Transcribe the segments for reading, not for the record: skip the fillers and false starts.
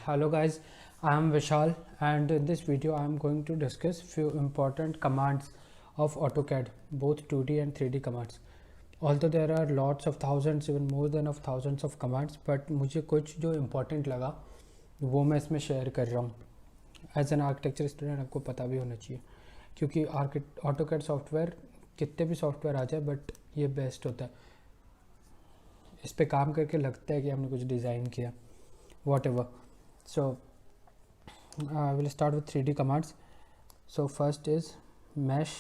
Hello guys, I am Vishal and in this video I am going to discuss few important commands of AutoCAD, both 2D and 3D commands. Although there are lots of thousands, even more than of thousands of commands, but मुझे कुछ जो important लगा वो मैं इसमें share कर रहा हूँ. एज एन आर्किटेक्चर स्टूडेंट आपको पता भी होना चाहिए, क्योंकि AutoCAD सॉफ्टवेयर कितने भी सॉफ्टवेयर आ जाए बट ये बेस्ट होता है. इस पे काम करके लगता है कि हमने कुछ डिज़ाइन किया. Whatever. So I will start with 3D commands. So first is mesh,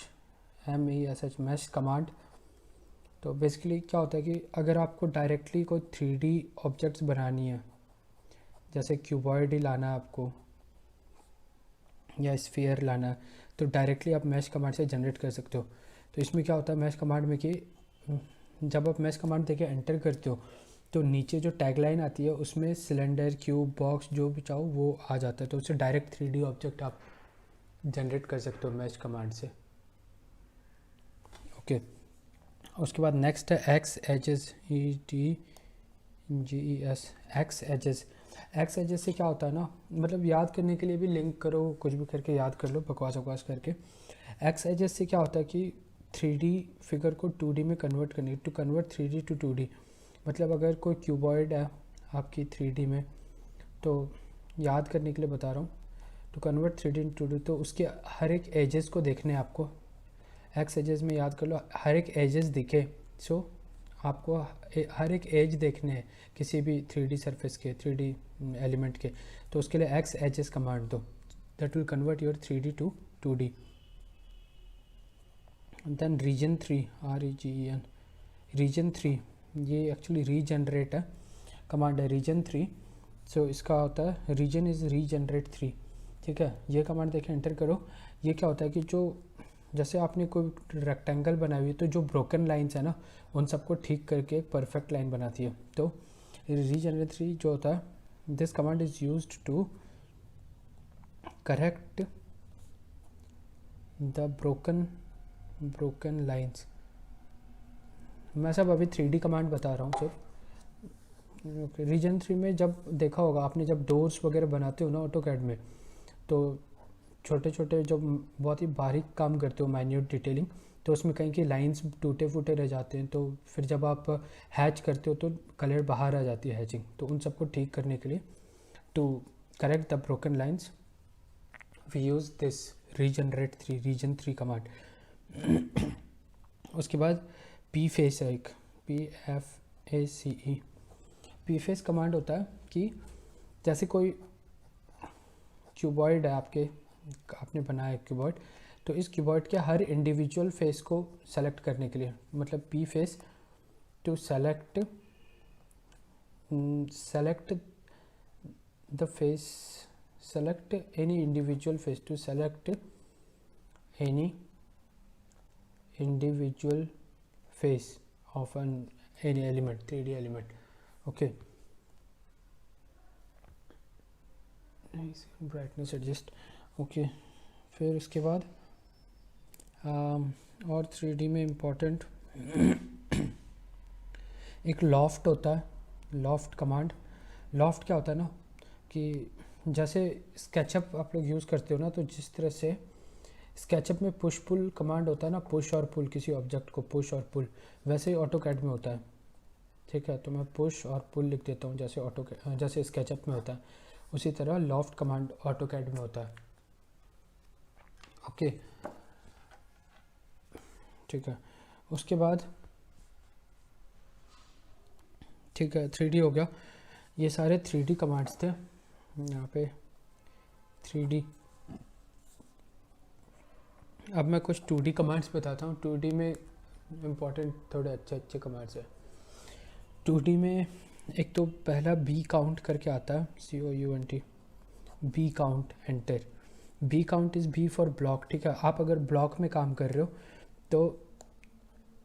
MESH, mesh command. तो बेसिकली क्या होता है कि अगर आपको डायरेक्टली कोई 3D ऑब्जेक्ट्स बनानी है, जैसे क्यूबॉइड ही लाना है आपको या स्फीयर लाना है, तो डायरेक्टली आप मैश कमांड से जनरेट कर सकते हो. तो इसमें क्या होता है मैश कमांड में कि जब आप मैश कमांड देके एंटर करते हो तो नीचे जो टैगलाइन आती है उसमें सिलेंडर, क्यूब, बॉक्स जो भी चाहो वो आ जाता है. तो उससे डायरेक्ट 3D ऑब्जेक्ट आप जनरेट कर सकते हो मैश कमांड से. ओके, उसके बाद नेक्स्ट है X edges, EDGES, X edges. X edges से क्या होता है ना, मतलब याद करने के लिए भी लिंक करो, कुछ भी करके याद कर लो, बकवास करके. एक्स एजेस से क्या होता है कि 3D फिगर को 2D में कन्वर्ट करने, to convert 3D to 2D. मतलब अगर कोई क्यूबॉइड है आपकी 3D में, तो याद करने के लिए बता रहा हूँ, to convert 3D to 2D, तो उसके हर एक एजेस को देखने हैं आपको. एक्स एजेस में याद कर लो, हर एक एजेस दिखे. सो आपको हर एक एज देखने हैं किसी भी 3D सरफेस के, 3D एलिमेंट के. तो उसके लिए एक्स एजेस कमांड दो, that will convert your 3D to 2D. Then regen 3, REGEN, regen 3, ये एक्चुअली रीजनरेट है कमांड है, रीजन 3. सो इसका होता है रीजन इज़ रीजनरेट 3. ठीक है, ये कमांड देखें, एंटर करो. ये क्या होता है कि जो जैसे आपने कोई रेक्टेंगल बनाई हुई है तो जो ब्रोकन लाइंस है ना उन सबको ठीक करके एक परफेक्ट लाइन बनाती है. तो रीजनरेट 3 जो होता है, this command is used to correct the broken lines. मैं सब अभी 3D कमांड बता रहा हूँ सिर्फ. रीजन 3 में जब देखा होगा आपने, जब डोर्स वगैरह बनाते हो ना AutoCAD में, तो छोटे छोटे जब बहुत ही बारीक काम करते हो, माइन्यूट डिटेलिंग, तो उसमें कहीं की लाइंस टूटे फूटे रह जाते हैं. तो फिर जब आप हैच करते हो तो कलर बाहर आ जाती है, हैचिंग. तो उन सबको ठीक करने के लिए, to correct the broken lines, we use this regenerate 3, regen 3 command. उसके बाद पी फेस है एक, PFACE. पी फेस कमांड होता है कि जैसे कोई क्यूबॉइड है आपने बनाया क्यूबॉइड, तो इस क्यूबॉइड के हर इंडिविजुअल फेस को सेलेक्ट करने के लिए, मतलब P face to select the face, select any individual face, to select any individual face of any element, 3D element. Okay, brightness adjust. Okay, फिर उसके बाद और 3D में इम्पोर्टेंट एक लॉफ्ट होता है, लॉफ्ट कमांड. लॉफ्ट क्या होता है ना कि जैसे स्केचअप आप लोग यूज़ करते हो ना, तो जिस तरह से स्केचअप में पुश पुल कमांड होता है ना, पुश और पुल, किसी ऑब्जेक्ट को पुश और पुल, वैसे ही AutoCAD में होता है. ठीक है, तो मैं पुश और पुल लिख देता हूँ जैसे स्केचअप में होता है, उसी तरह लॉफ्ट कमांड AutoCAD में होता है. ओके, ठीक है. उसके बाद ठीक है, 3D हो गया. ये सारे 3D कमांड्स थे यहाँ पे, 3D. अब मैं कुछ 2D कमांड्स बताता हूँ. 2D में इम्पोर्टेंट थोड़े अच्छे कमांड्स है. 2D में एक तो पहला बी काउंट करके आता है, COUNT, B count, enter. B count is B for block. ठीक है, आप अगर ब्लॉक में काम कर रहे हो तो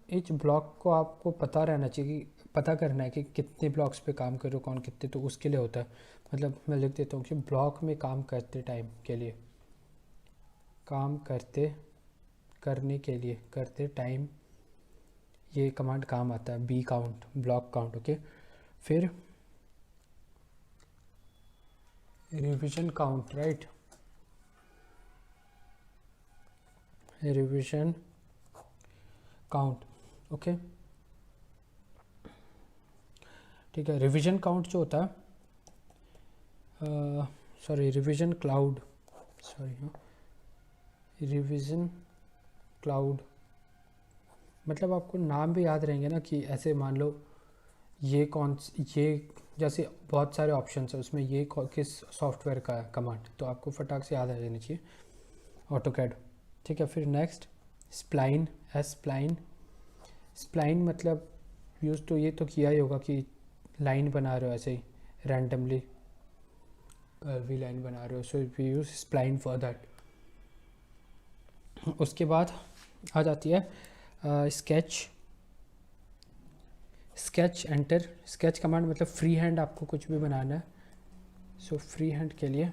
इस ब्लॉक को आपको पता रहना चाहिए, पता करना है कि कितने ब्लॉक्स पे काम कर रहे हो, कौन कितने, तो उसके लिए होता है. मतलब मैं लिख देता हूँ कि ब्लॉक में काम करते टाइम के लिए, काम करते टाइम ये कमांड काम आता है, B count, block count. Okay, फिर revision count, right, revision count, okay, ठीक है। रिविजन काउंट जो होता है, sorry revision cloud, sorry revision cloud, मतलब आपको नाम भी याद रहेंगे ना कि ऐसे मान लो ये जैसे बहुत सारे ऑप्शंस है उसमें ये किस सॉफ्टवेयर का है कमांड, तो आपको फटाक से याद आ जानी चाहिए ऑटोकैड, ठीक है। फिर नेक्स्ट स्प्लाइन, स्प्लाइन मतलब यूज़ तो ये तो किया ही होगा कि लाइन बना रहे हो ऐसे ही रैंडमली कर्वी लाइन बना रहे हो, so we use spline for that. उसके बाद आ जाती है स्केच एंटर, स्केच कमांड मतलब फ्री हैंड आपको कुछ भी बनाना है, सो फ्री हैंड के लिए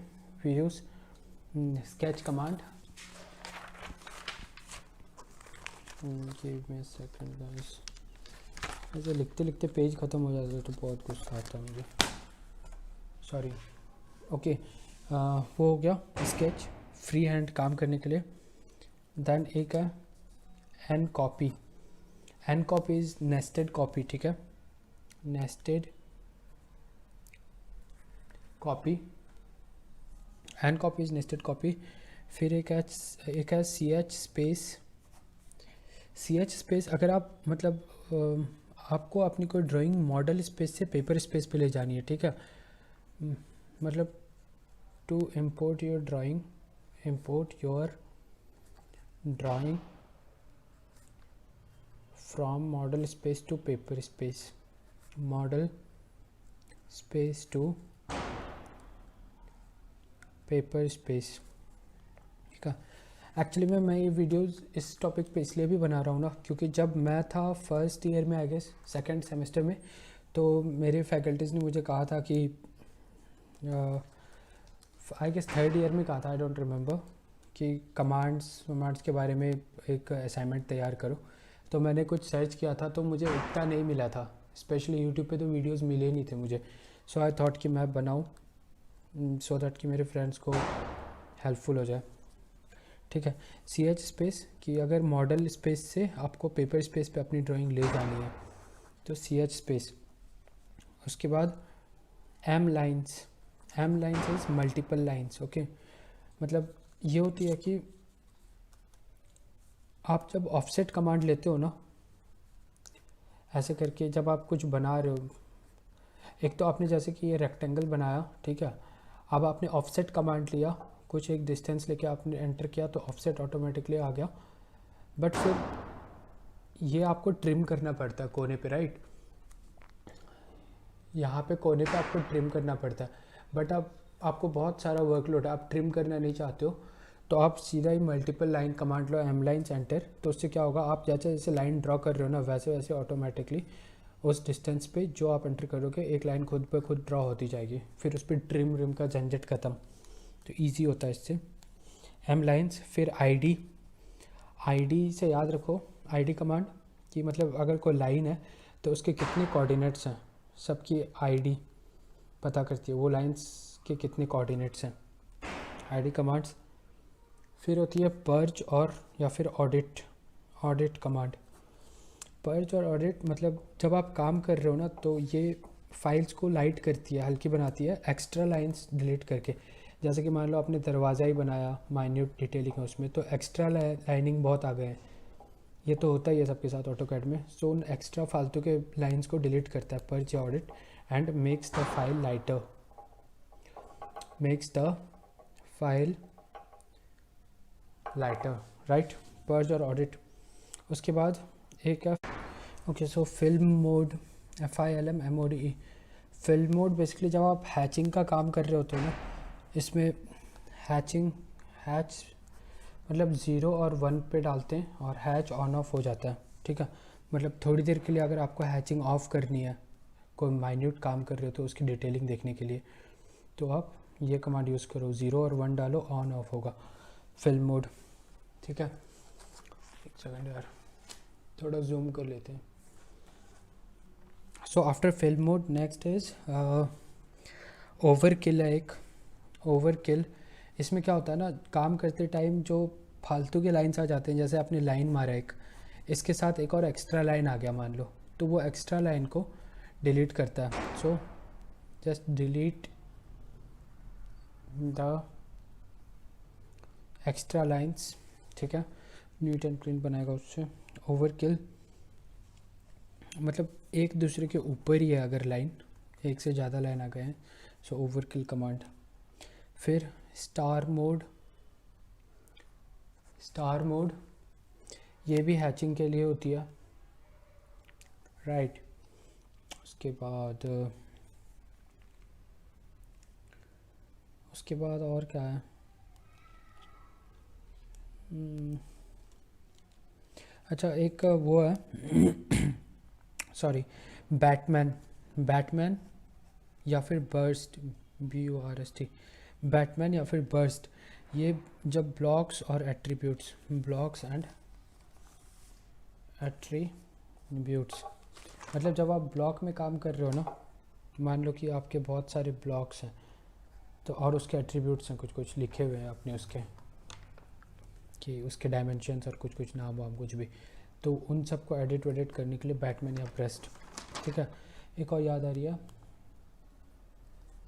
we use sketch command. Give me a second guys, ऐसे लिखते लिखते पेज ख़त्म हो जाता है तो बहुत गुस्सा आता है मुझे, सॉरी, ओके। वो हो गया स्केच फ्री हैंड काम करने के लिए। देन एक है N copy, N copy is nested copy, ठीक है, nested copy, N copy is nested copy. फिर एक है सी एच स्पेस, अगर आप मतलब आपको अपनी कोई ड्राइंग मॉडल स्पेस से पेपर स्पेस पे ले जानी है, ठीक है, मतलब to import your drawing from model space to paper space, model space to paper space, ठीक है। एक्चुअली मैं ये वीडियोस इस टॉपिक पे इसलिए भी बना रहा हूँ ना क्योंकि जब मैं था फर्स्ट ईयर में, आई गेस सेकेंड सेमेस्टर में, तो मेरे फैकल्टीज़ ने मुझे कहा था कि आई गेस थर्ड ईयर में कहा था, आई डोंट रिमेंबर, कि कमांड्स के बारे में एक असाइनमेंट तैयार करो। तो मैंने कुछ सर्च किया था तो मुझे उतना नहीं मिला था, स्पेशली यूट्यूब पे तो वीडियोस मिले नहीं थे मुझे, सो आई थॉट कि मैं बनाऊँ सो दैट कि मेरे फ्रेंड्स को हेल्पफुल हो जाए, ठीक है। सी एच स्पेस कि अगर मॉडल स्पेस से आपको पेपर स्पेस पे अपनी ड्राइंग ले जानी है तो सी एच स्पेस। उसके बाद M lines is multiple lines, okay, मतलब ये होती है कि आप जब ऑफसेट कमांड लेते हो ना, ऐसे करके जब आप कुछ बना रहे हो, एक तो आपने जैसे कि ये रेक्टेंगल बनाया, ठीक है, अब आपने ऑफसेट कमांड लिया, कुछ एक डिस्टेंस लेके आपने एंटर किया तो ऑफसेट ऑटोमेटिकली आ गया, बट फिर ये आपको ट्रिम करना पड़ता है कोने पे, राइट, यहाँ पे कोने पे आपको ट्रिम करना पड़ता है, बट अब आपको बहुत सारा वर्कलोड है, आप ट्रिम करना नहीं चाहते हो तो आप सीधा ही मल्टीपल लाइन कमांड लो, एम लाइन एंटर, तो उससे क्या होगा, आप जैसे जैसे लाइन ड्रॉ कर रहे हो ना वैसे वैसे ऑटोमेटिकली उस डिस्टेंस पे जो आप एंटर करोगे एक लाइन खुद पे खुद ड्रॉ होती जाएगी, फिर उस पर ट्रिम का झंझट ख़त्म, तो ईजी होता है इससे। एम लाइन्स, फिर आईडी से याद रखो, आईडी कमांड कि मतलब अगर कोई लाइन है तो उसके कितने कोऑर्डिनेट्स हैं, सबकी आईडी पता करती है वो लाइन्स के कितने कोऑर्डिनेट्स हैं, आईडी कमांड्स। फिर होती है पर्ज और या फिर ऑडिट कमांड। पर्ज और ऑडिट मतलब जब आप काम कर रहे हो ना तो ये फाइल्स को लाइट करती है, हल्की बनाती है एक्स्ट्रा लाइंस डिलीट करके, जैसे कि मान लो आपने दरवाज़ा ही बनाया, माइन्यूट डिटेलिंग है उसमें, तो एक्स्ट्रा लाइनिंग बहुत आ गए हैं, ये तो होता ही है सबके साथ ऑटोकैड में, सो उन एक्स्ट्रा फालतू के लाइंस को डिलीट करता है पर्ज या audit, and makes the file lighter, right, purge और ऑडिट। उसके बाद एक है okay, so film mode, FILM film mode basically जब आप हैचिंग का काम कर रहे होते हो ना, इसमें हैच मतलब 0 और 1 पे डालते हैं और हैच ऑन ऑफ हो जाता है, ठीक है, मतलब थोड़ी देर के लिए अगर आपको हैचिंग ऑफ करनी है, कोई माइन्यूट काम कर रहे हो तो उसकी डिटेलिंग देखने के लिए, तो आप ये कमांड यूज़ करो, 0 और 1 डालो, ऑन ऑफ होगा फिल्म मोड, ठीक है। एक सेकंड यार, थोड़ा जूम कर लेते हैं। So after film mode next is overkill है एक, ओवरकिल, इसमें क्या होता है ना, काम करते टाइम जो फालतू के लाइन्स आ जाते हैं, जैसे आपने लाइन मारा एक, इसके साथ एक और एक्स्ट्रा लाइन आ गया मान लो, तो वो एक्स्ट्रा लाइन को डिलीट करता है। So just delete the extra lines, ठीक है, नीट एंड क्लीन बनाएगा उससे। ओवरकिल मतलब एक दूसरे के ऊपर ही है, अगर लाइन एक से ज़्यादा लाइन आ गए हैं, सो ओवरकिल कमांड। फिर स्टार मोड ये भी हैचिंग के लिए होती है, राइट। उसके बाद और क्या है, अच्छा एक वो है सॉरी, बैटमैन या फिर बर्स्ट, BURST, बैटमैन या फिर बर्स्ट, ये जब ब्लॉक्स और एट्रीब्यूट्स, ब्लॉक्स एंड एट्रीब्यूट्स, मतलब जब आप ब्लॉक में काम कर रहे हो ना, मान लो कि आपके बहुत सारे ब्लॉक्स हैं, तो और उसके एट्रीब्यूट्स हैं, कुछ लिखे हुए हैं आपने उसके, कि उसके डायमेंशंस और कुछ नाम वाम कुछ भी, तो उन सब को एडिट करने के लिए बैटमैन या ब्रेस्ट, ठीक है। एक और याद आ रही है,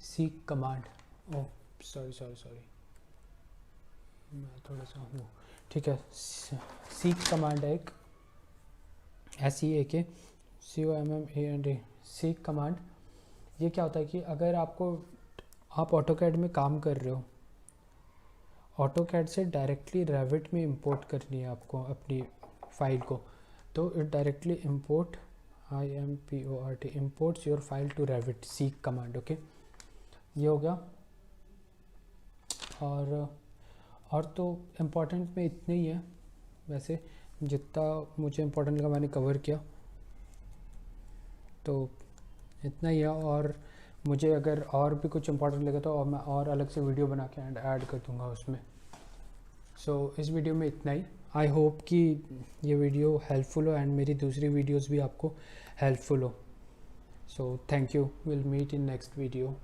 सीक कमांड, ओह सॉरी मैं थोड़ा सा हूँ, ठीक है। सीक कमांड है एक, SEAK COMMAND, सीक कमांड। ये क्या होता है कि अगर आप ऑटोकैड में काम कर रहे हो, ऑटोकैड से डायरेक्टली रेविट में इंपोर्ट करनी है आपको अपनी फाइल को, तो it directly import imports your file to Revit, seek command, okay. ये हो गया। और तो इम्पोर्टेंट में इतने ही है, वैसे जितना मुझे इम्पोर्टेंट लगा मैंने कवर किया, तो इतना ही है। और मुझे अगर और भी कुछ इम्पोर्टेंट लगे तो मैं और अलग से वीडियो बना के ऐड कर दूँगा उसमें। सो इस वीडियो में इतना ही। आई होप कि ये वीडियो हेल्पफुल हो एंड मेरी दूसरी वीडियोस भी आपको हेल्पफुल हो। So thank you, will meet in next video.